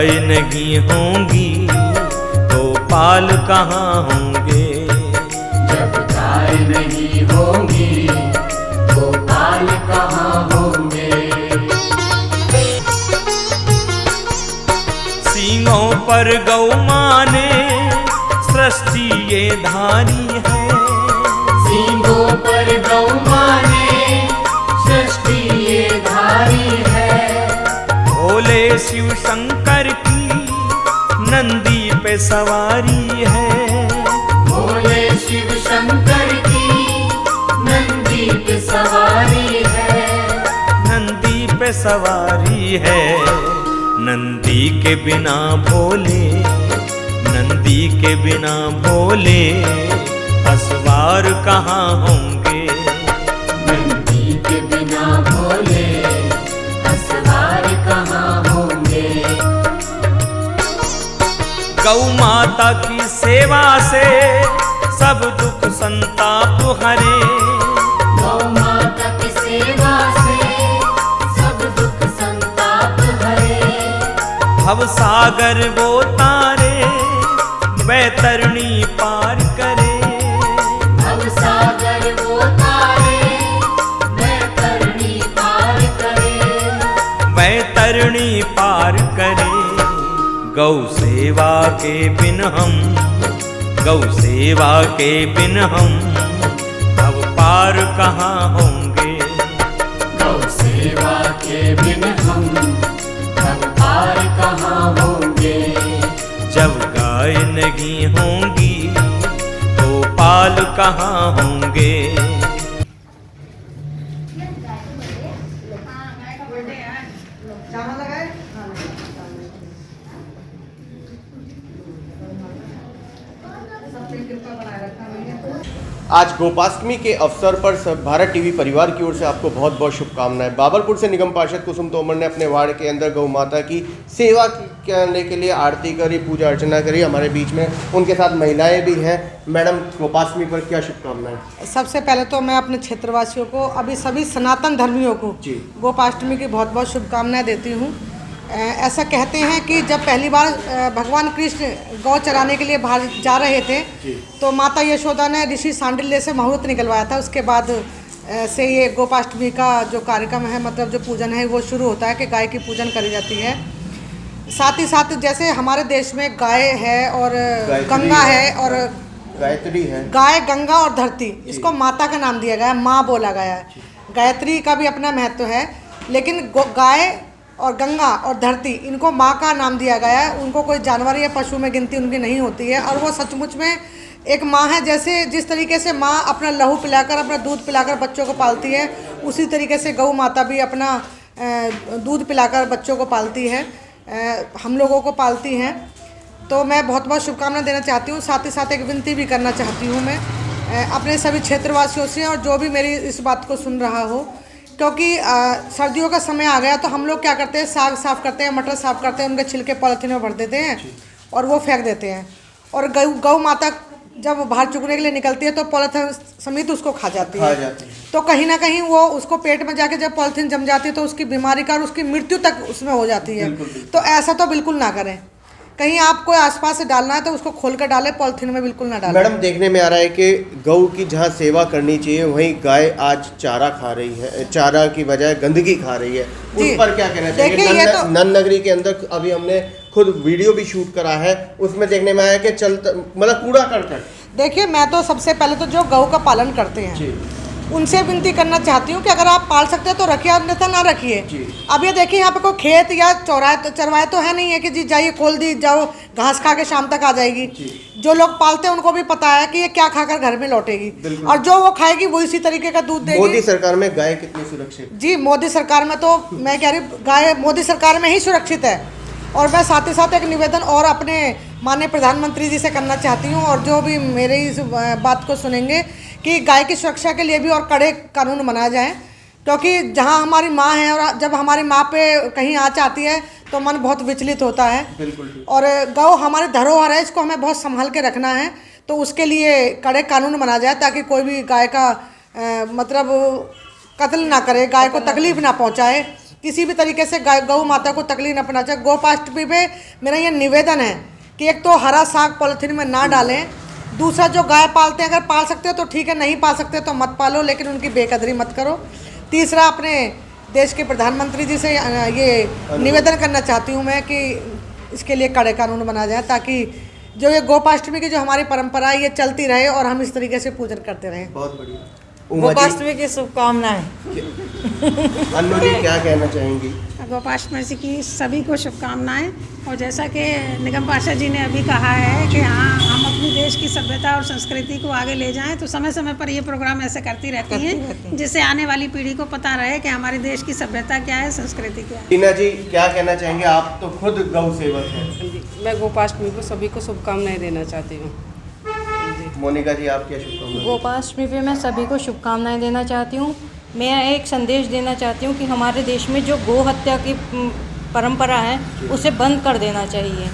गाय नहीं होंगी तो पाल कहाँ होंगे। जब गाय नहीं होंगी तो पाल कहाँ होंगे। सींगों पर गौ माँ ने सृष्टि ये धारी है। सींगों पर गौ माँ ने सृष्टि ये धारी है। भोले शिव शंकर की नंदी पे सवारी है। भोले शिव शंकर की नंदी पे सवारी है। नंदी पे सवारी है। नंदी के बिना भोले, नंदी के बिना भोले असवार कहाँ होंगे। नंदी के बिना भोले असवार कहाँ होंगे। गौ माता की सेवा से सब दुख संताप हरे। गौ माता की सेवा से सब दुख संताप हरे। भव सागर वो तारे वैतरणी पार करे। भव सागर वो तारे वैतरणी पार करे। वैतरणी पार करे। गौ सेवा के बिन हम, गौ सेवा के बिन हम अब पार कहाँ होंगे। गौ सेवा के बिन हम अब पार कहाँ होंगे। जब गाय नहीं होंगी तो पाल कहाँ होंगे। आज गोपाष्टमी के अवसर पर भारत टीवी परिवार की ओर से आपको बहुत बहुत शुभकामनाएं। बाबरपुर से निगम पार्षद कुसुम तोमर ने अपने वार्ड के अंदर गौ माता की सेवा करने के लिए आरती करी, पूजा अर्चना करी। हमारे बीच में उनके साथ महिलाएं भी हैं। मैडम, गोपाष्टमी पर क्या शुभकामनाएं? सबसे पहले तो मैं अपने क्षेत्रवासियों को, अभी सभी सनातन धर्मियों को गोपाष्टमी की बहुत बहुत शुभकामनाएं देती हूँ। ऐसा कहते हैं कि जब पहली बार भगवान कृष्ण गौ चराने के लिए बाहर जा रहे थे तो माता यशोदा ने ऋषि सांडिल्य से मुहूर्त निकलवाया था। उसके बाद से ये गोपाष्टमी का जो कार्यक्रम है, मतलब जो पूजन है, वो शुरू होता है कि गाय की पूजन करी जाती है। साथ ही साथ जैसे हमारे देश में गाय है और गंगा है और गायत्री है, गाय, गंगा और धरती, इसको माता का नाम दिया गया है, माँ बोला गया है। गायत्री का भी अपना महत्व है, लेकिन गाय और गंगा और धरती, इनको माँ का नाम दिया गया है। उनको कोई जानवर या पशु में गिनती उनकी नहीं होती है और वो सचमुच में एक माँ है। जैसे जिस तरीके से माँ अपना लहू पिलाकर, अपना दूध पिलाकर बच्चों को पालती है, उसी तरीके से गौ माता भी अपना दूध पिलाकर बच्चों को पालती है, हम लोगों को पालती हैं। तो मैं बहुत बहुत शुभकामनाएं देना चाहती हूँ। साथ ही साथ एक विनती भी करना चाहती हूँ मैं अपने सभी क्षेत्रवासियों से, और जो भी मेरी इस बात को सुन रहा हो, क्योंकि सर्दियों का समय आ गया तो हम लोग क्या करते हैं, साग साफ़ करते हैं, मटर साफ़ करते हैं, उनके छिलके पॉलीथीन में भर देते हैं और वो फेंक देते हैं। और गौ माता जब बाहर चुगने के लिए निकलती है तो पॉलीथीन समेत उसको खा जाती है। तो कहीं ना कहीं वो उसको पेट में जाके जब पॉलीथीन जम जाती है तो उसकी बीमारी का और उसकी मृत्यु तक उसमें हो जाती है। तो ऐसा तो बिल्कुल ना करें। कहीं आपको आसपास से डालना है तो उसको खोल कर डालें, पॉलीथीन में बिल्कुल ना डालें। मैडम, देखने में आ रहा है कि गौ की जहाँ सेवा करनी चाहिए वहीं गाय आज चारा खा रही है, चारा की बजाय गंदगी खा रही है। उस पर क्या कहना चाहिए? नन नगरी के अंदर अभी हमने खुद वीडियो भी शूट करा है, उसमें देखने में आया कि मतलब कूड़ा करकट। देखिए, मैं तो सबसे पहले तो जो गौ का पालन करते हैं उनसे विनती करना चाहती हूँ कि अगर आप पाल सकते हो तो रखिए, अन्यथा ना रखिए। अब ये देखिए, यहाँ पे कोई खेत या चरवाए तो है नहीं है कि जी जाइए खोल दी जाओ, घास खा के शाम तक आ जाएगी। जो लोग पालते हैं उनको भी पता है कि ये क्या खाकर घर में लौटेगी, और जो वो खाएगी वो इसी तरीके का दूध देगी। मोदी सरकार में गाय कितनी सुरक्षित? जी, मोदी सरकार में तो मैं कह रही गाय मोदी सरकार में ही सुरक्षित है। और मैं साथ ही साथ एक निवेदन और अपने माननीय प्रधानमंत्री जी से करना चाहती हूँ, और जो भी मेरे इस बात को सुनेंगे, कि गाय की सुरक्षा के लिए भी और कड़े कानून बनाए जाएं। क्योंकि जहाँ हमारी माँ है और जब हमारी माँ पे कहीं आँच आती है तो मन बहुत विचलित होता है। बिल्कुल। और गौ हमारी धरोहर है, इसको हमें बहुत संभाल के रखना है। तो उसके लिए कड़े कानून बना जाए ताकि कोई भी गाय का मतलब कत्ल ना करे, गाय को तकलीफ ना पहुँचाए। किसी भी तरीके से गौ माता को तकलीफ न पहुंचाए। गोपाष्टमी पे मेरा ये निवेदन है कि एक तो हरा साग पॉलिथीन में ना डालें, दूसरा जो गाय पालते हैं अगर पाल सकते हो तो ठीक है, नहीं पाल सकते तो मत पालो, लेकिन उनकी बेकदरी मत करो। तीसरा, अपने देश के प्रधानमंत्री जी से ये निवेदन करना चाहती हूँ मैं कि इसके लिए कड़े कानून बना जाए, ताकि जो ये गोपाष्टमी की जो हमारी परंपरा है ये चलती रहे और हम इस तरीके से पूजन करते रहें। बहुत बढ़िया। उमा जी, गोपाष्टमी की शुभकामनाएं। अन्नू जी क्या कहना चाहेंगी? गोपाष्टमी की सभी को शुभकामनाएं। और जैसा कि निगम पार्षद जी ने अभी कहा है कि हाँ, हम अपने देश की सभ्यता और संस्कृति को आगे ले जाएं, तो समय समय पर ये प्रोग्राम ऐसे करती रहती हैं जिससे आने वाली पीढ़ी को पता रहे कि हमारे देश की सभ्यता क्या है, संस्कृति क्या है। टीना जी क्या कहना चाहेंगे? आप तो खुद गौ सेवक हैं। मैं गोपाष्टमी को सभी को शुभकामनाएं देना चाहती हूँ। मोनिका जी आप क्या शुभकामनाएं? गोपाष्टमी पे मैं सभी को शुभकामनाएं देना चाहती हूँ। मैं एक संदेश देना चाहती हूँ कि हमारे देश में जो गौ हत्या की परंपरा है उसे बंद कर देना चाहिए।